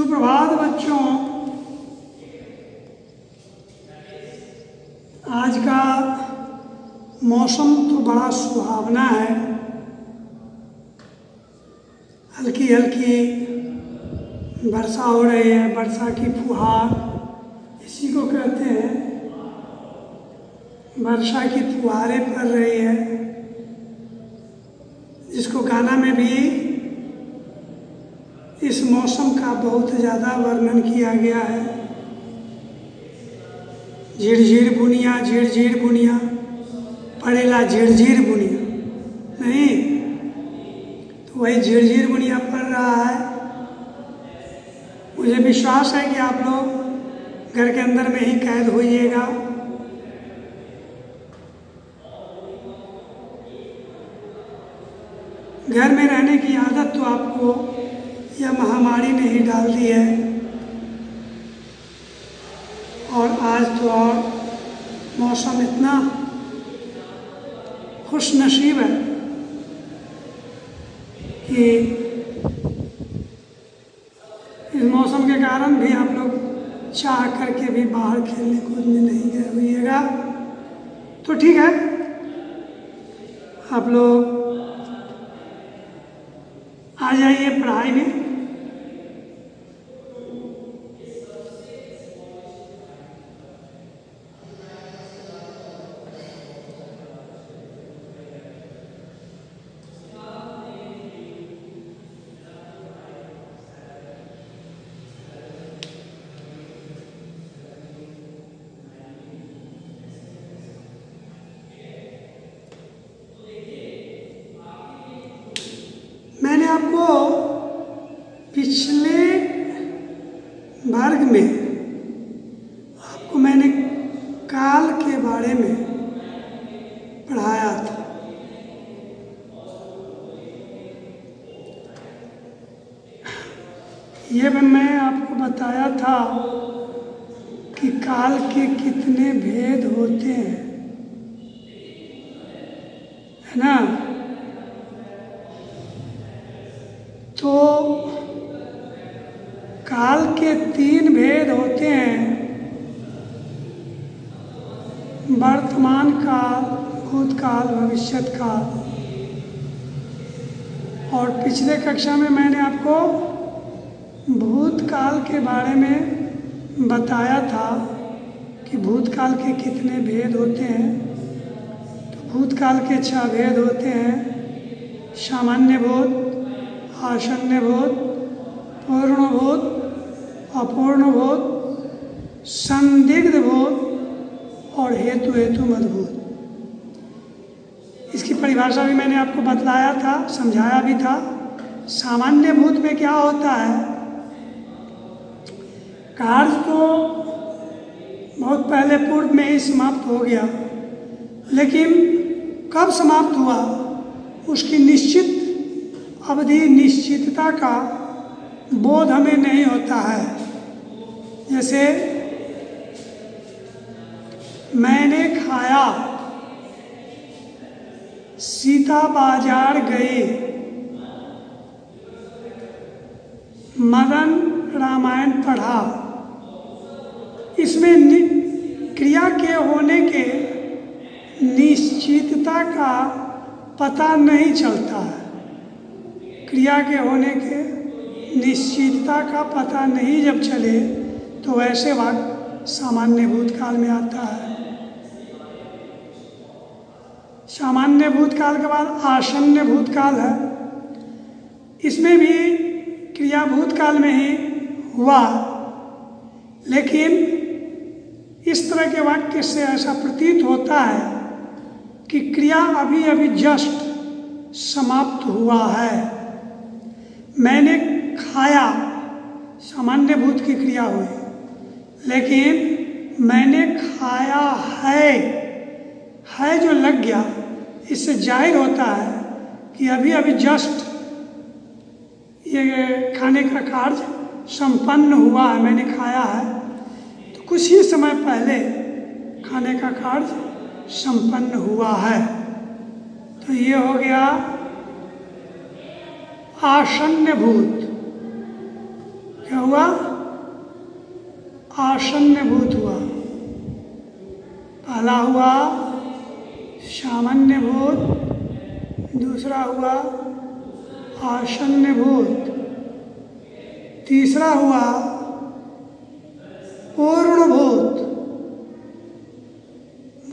सुप्रभात बच्चों। आज का मौसम तो बड़ा सुहावना है। हल्की हल्की वर्षा हो रही है, वर्षा की फुहार इसी को कहते हैं। वर्षा की फुहारें पड़ रही है, जिसको गाना में भी इस मौसम का बहुत ज़्यादा वर्णन किया गया है। झिरझिर बुनिया पड़ेला झिरझिर बुनिया, नहीं तो वही झिरझिर बुनिया पड़ रहा है। मुझे विश्वास है कि आप लोग घर के अंदर में ही कैद होइएगा। घर में रहने की आदत तो आपको यह महामारी ने ही डाल दी है। और आज तो और मौसम इतना खुशनसीब है कि इस मौसम के कारण भी आप लोग चाह करके भी बाहर खेलने कूदने नहीं गए होइएगा। तो ठीक है, आप लोग आ जाइए पढ़ाई में। मैंने आपको पिछले वर्ग में आपको मैंने काल के बारे में पढ़ाया था। ये मैं आपको बताया था कि काल के कितने भेद होते हैं, है ना। तो काल के 3 भेद होते हैं: वर्तमान काल, भूतकाल, भविष्यत काल। और पिछले कक्षा में मैंने आपको भूतकाल के बारे में बताया था कि भूतकाल के कितने भेद होते हैं। तो भूतकाल के 6 भेद होते हैं: सामान्य भूत, आसन्न भूत, पूर्ण भूत, अपूर्ण भूत, संदिग्ध भूत और हेतु मद्भूत। इसकी परिभाषा भी मैंने आपको बतलाया था, समझाया भी था। सामान्य भूत में क्या होता है, कार्य तो बहुत पहले पूर्व में ही समाप्त हो गया, लेकिन कब समाप्त हुआ उसकी निश्चित अवधि, निश्चितता का बोध हमें नहीं होता है। जैसे मैंने खाया, सीता बाजार गई, मदन रामायण पढ़ा। इसमें क्रिया के होने के निश्चितता का पता नहीं चलता है। क्रिया के होने के निश्चितता का पता नहीं जब चले तो वैसे वाक्य सामान्य भूतकाल में आता है। सामान्य भूतकाल के बाद आसन्न भूतकाल है। इसमें भी क्रिया भूतकाल में ही हुआ, लेकिन इस तरह के वाक्य से ऐसा प्रतीत होता है कि क्रिया अभी अभी जस्ट समाप्त हुआ है। मैंने खाया, सामान्य भूत की क्रिया हुई, लेकिन मैंने खाया है जो लग गया, इससे जाहिर होता है कि अभी अभी जस्ट ये खाने का कार्य संपन्न हुआ है। मैंने खाया है तो कुछ ही समय पहले खाने का कार्य संपन्न हुआ है। तो ये हो गया आसन्न भूत। क्या हुआ? आसन्न भूत हुआ। पहला हुआ सामान्य भूत, दूसरा हुआ आसन्न भूत, तीसरा हुआ पूर्ण भूत।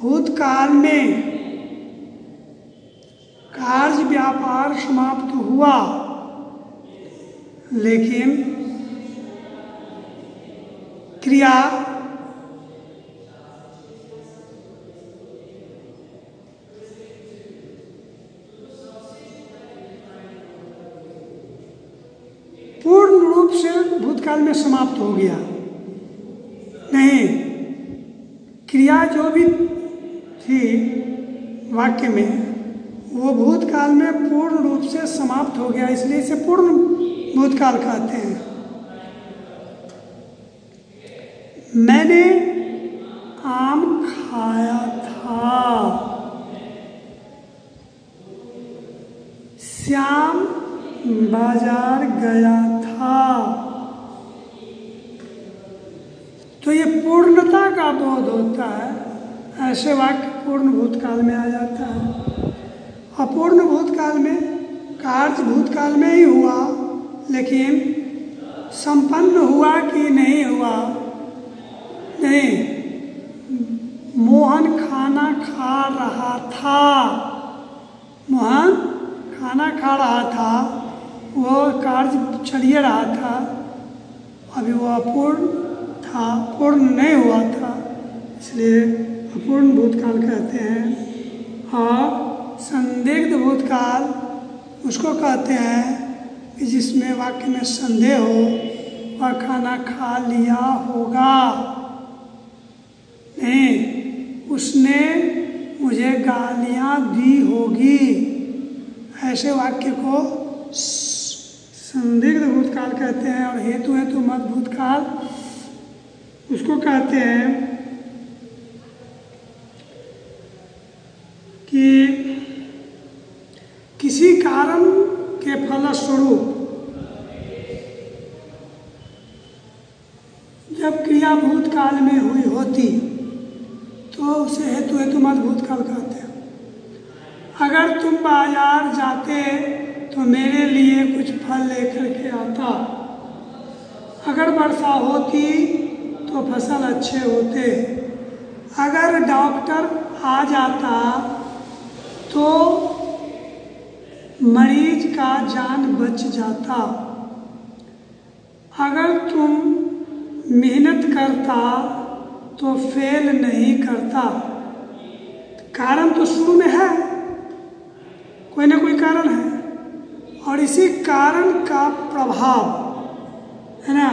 भूतकाल में कार्य व्यापार समाप्त हुआ, लेकिन क्रिया पूर्ण रूप से भूतकाल में समाप्त हो गया नहीं। क्रिया जो भी थी वाक्य में, वो भूतकाल में पूर्ण रूप से समाप्त हो गया, इसलिए इसे पूर्ण भूतकाल कहते हैं। मैंने आम खाया था। श्याम बाजार गया था। तो ये पूर्णता का बोध होता है, ऐसे वाक्य पूर्ण भूतकाल में आ जाता है। अपूर्ण भूतकाल में कार्य भूतकाल में ही हुआ, लेकिन संपन्न हुआ कि नहीं हुआ? नहीं। मोहन खाना खा रहा था। मोहन खाना खा रहा था, वो कार्य चलिए रहा था, अभी वो अपूर्ण था, पूर्ण नहीं हुआ था, इसलिए अपूर्ण भूतकाल कहते हैं। और संदिग्ध भूतकाल उसको कहते हैं कि जिसमें वाक्य में संदेह हो, वह खाना खा लिया होगा। नहीं, उसने मुझे गालियाँ दी होगी। ऐसे वाक्य को संदिग्ध भूतकाल कहते हैं। और हेतु हेतु मत भूतकाल उसको कहते हैं कि किसी कारण के फलस्वरूप जब क्रिया भूतकाल में हुई होती तो उसे हेतु हेतु मत भूतकाल कहते हैं। अगर तुम बाजार जाते तो मेरे लिए कुछ फल लेकर के आता। अगर वर्षा होती तो फसल अच्छे होते। अगर डॉक्टर आ जाता तो मरीज का जान बच जाता। अगर तुम मेहनत करता तो फेल नहीं करता। कारण तो शुरू में है, कोई ना कोई कारण है, और इसी कारण का प्रभाव है ना,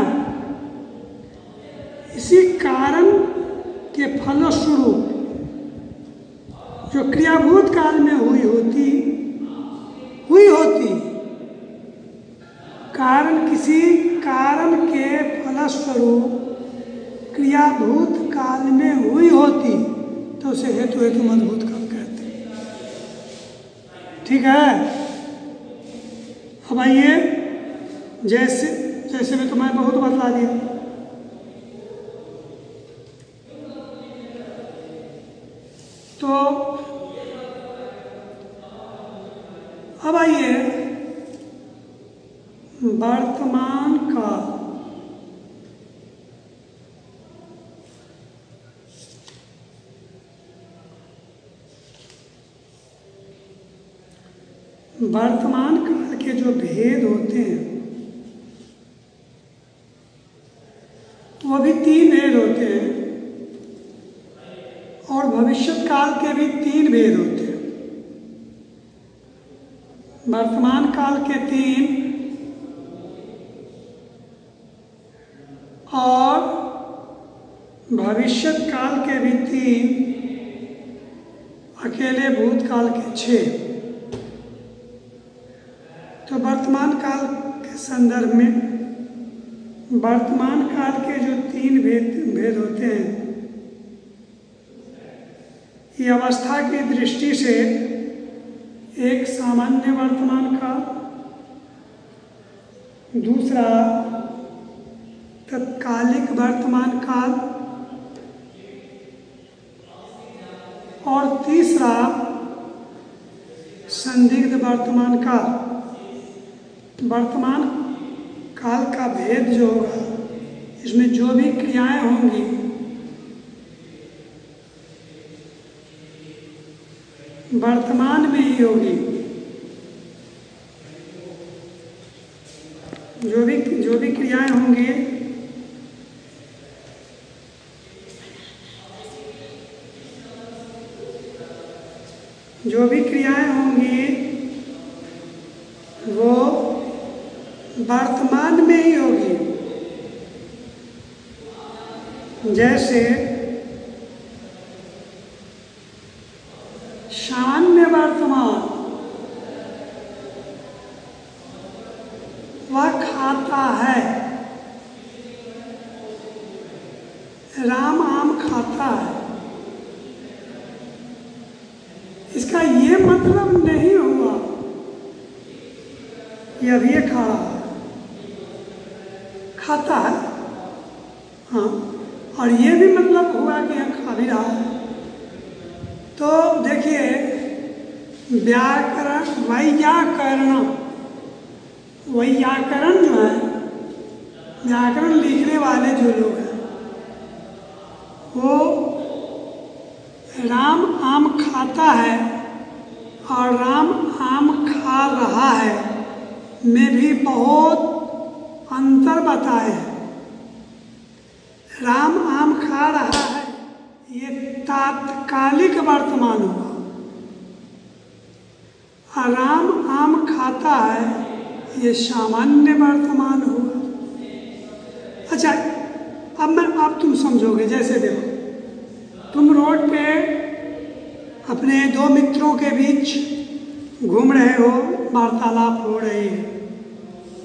इसी कारण के फलस्वरूप जो क्रिया भूतकाल में हुई होती, कारण किसी कारण के फलस्वरूप क्रिया भूतकाल में हुई होती तो उसे हेतु हेतु मत भूतकाल कहते हैं। ठीक है। अब आइए, जैसे में तुम्हें बहुत बदला दिया। तो अब आइए वर्तमान काल। वर्तमान काल के जो भेद होते हैं वो भी 3 भेद होते हैं, और भविष्यत काल के भी 3 भेद होते हैं। वर्तमान काल के 3 और भविष्यत काल के भी 3, अकेले भूतकाल के 6। तो वर्तमान काल के संदर्भ में वर्तमान काल के जो 3 भेद होते हैं, ये अवस्था की दृष्टि से एक सामान्य वर्तमान काल, दूसरा तत्कालिक वर्तमान काल, और तीसरा संदिग्ध वर्तमान काल। वर्तमान काल का भेद जो होगा, इसमें जो भी क्रियाएं होंगी वर्तमान में ही होगी। जो भी क्रियाएं होंगी वो वर्तमान में ही होगी। जैसे सामान्य वर्तमान, वह खाता है, राम आम खाता है। इसका ये मतलब नहीं हुआ ये अभी ये खा रहा है, खाता है, हाँ, और ये भी मतलब हुआ कि यह खा भी रहा है। तो देखिए, व्याकरण वैयाकरण जो है, व्याकरण लिखने वाले जो लोग हैं, वो राम आम खाता है और राम आम खा रहा है में भी बहुत अंतर बताए हैं। राम आम खा रहा है ये तात्कालिक वर्तमान हुआ, और राम आम खाता है ये सामान्य वर्तमान हुआ। अच्छा, अब तुम समझोगे। जैसे देखो, तुम रोड पे अपने दो मित्रों के बीच घूम रहे हो, वार्तालाप हो रही है।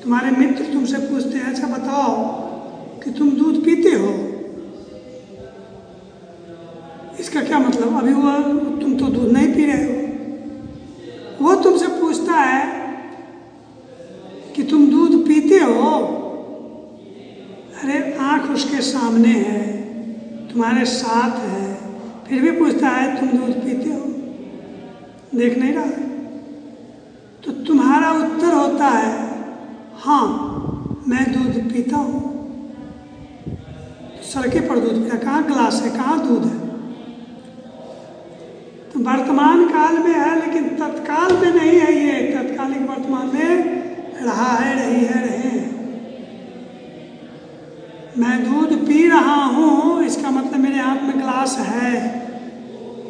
तुम्हारे मित्र तुमसे पूछते हैं, अच्छा बताओ कि तुम दूध पीते हो? इसका क्या मतलब? अभी वो तुम तो दूध नहीं पी रहे हो। वो तुमसे पूछता है कि तुम दूध पीते हो। अरे आँख उसके सामने है, तुम्हारे साथ है, फिर भी पूछता है तुम दूध पीते हो? देख नहीं रहा? तो तुम्हारा उत्तर होता है हाँ, मैं दूध पीता हूँ। तो सड़के पर दूध पीता, कहाँ गिलास है, कहाँ दूध है? तो वर्तमान काल में है, लेकिन तत्काल में नहीं है। ये तत्कालिक वर्तमान में रहा है, रही है, रहे हैं। मैं दूध पी रहा हूँ, इसका मतलब मेरे हाथ में गिलास है,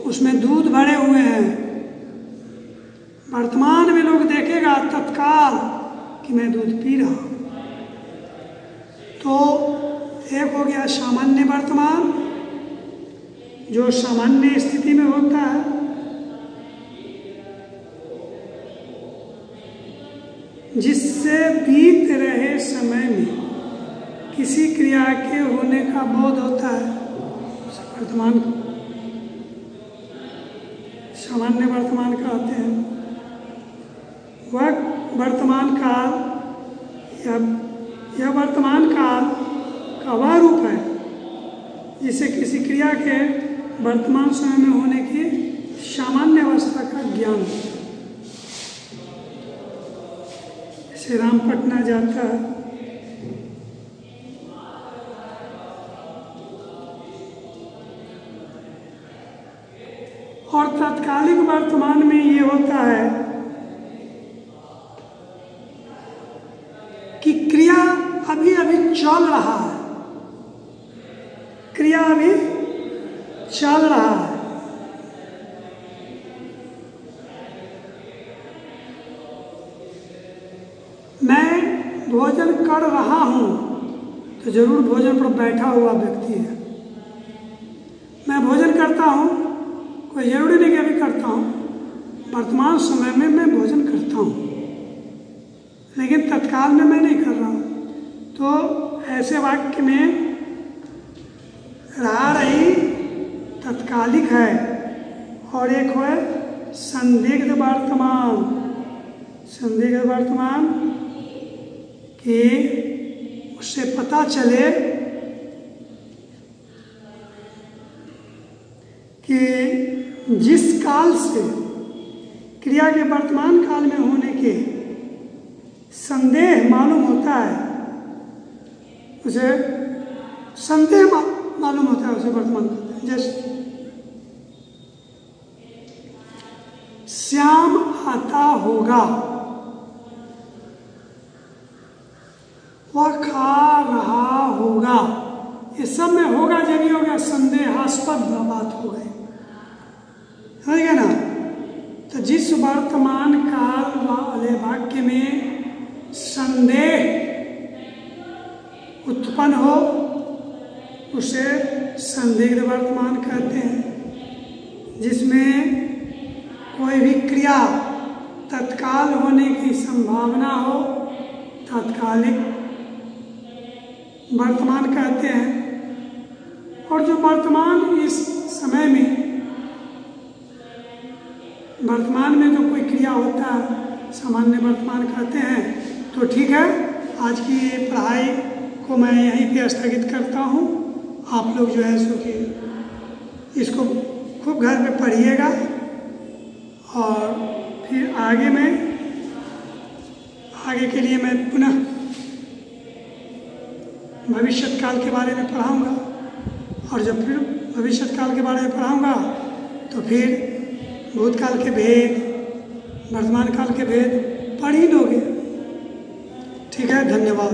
उसमें दूध भरे हुए हैं। वर्तमान में लोग देखेगा तत्काल कि मैं दूध पी रहा हूँ। तो एक हो गया सामान्य वर्तमान, जो सामान्य स्थिति में होता है। जिससे बीत रहे समय में किसी क्रिया के होने का बोध होता है, वर्तमान सामान्य वर्तमान कहते हैं। वह वर्तमान काल यह वर्तमान काल का वह रूप है जिसे किसी क्रिया के वर्तमान समय में होने की सामान्य अवस्था का ज्ञान होता है। जैसे राम पटना जाता है, और तात्कालिक वर्तमान में ये होता है कि क्रिया अभी अभी चल रहा है, क्रिया अभी चल रहा है। मैं भोजन कर रहा हूँ तो जरूर भोजन पर बैठा हुआ व्यक्ति है। मैं भोजन करता हूँ, कोई जरूरी नहीं कि अभी करता हूँ, वर्तमान समय में मैं भोजन करता हूँ, लेकिन तत्काल में मैं नहीं कर रहा हूँ। तो ऐसे वाक्य में रहा रही तत्कालिक है, और एक है संदिग्ध वर्तमान। संदिग्ध वर्तमान कि उसे पता चले कि जिस काल से क्रिया के वर्तमान काल में होने के संदेह मालूम होता है, उसे संदेह मालूम होता है, उसे वर्तमान कहते हैं। जैसे श्याम आता होगा, वह खा रहा होगा, ये सब में होगा जब ही हो गया संदेहास्पद बात हो गई, समझ गए ना। तो जिस वर्तमान काल वाले वाक्य में संदेह उत्पन्न हो उसे संदिग्ध वर्तमान कहते हैं। जिसमें कोई भी क्रिया तत्काल होने की संभावना हो तात्कालिक वर्तमान कहते हैं। और जो वर्तमान इस समय में वर्तमान में जो कोई क्रिया होता है सामान्य वर्तमान कहते हैं। तो ठीक है, आज की पढ़ाई को मैं यहीं पे स्थगित करता हूँ। आप लोग जो है सो कि इसको खूब घर में पढ़िएगा और फिर आगे के लिए मैं पुनः भविष्य काल के बारे में पढ़ाऊँगा। और जब फिर भविष्य काल के बारे में पढ़ाऊँगा तो फिर भूतकाल के भेद, वर्तमान काल के भेद पढ़ ही लोगे। ठीक है, धन्यवाद।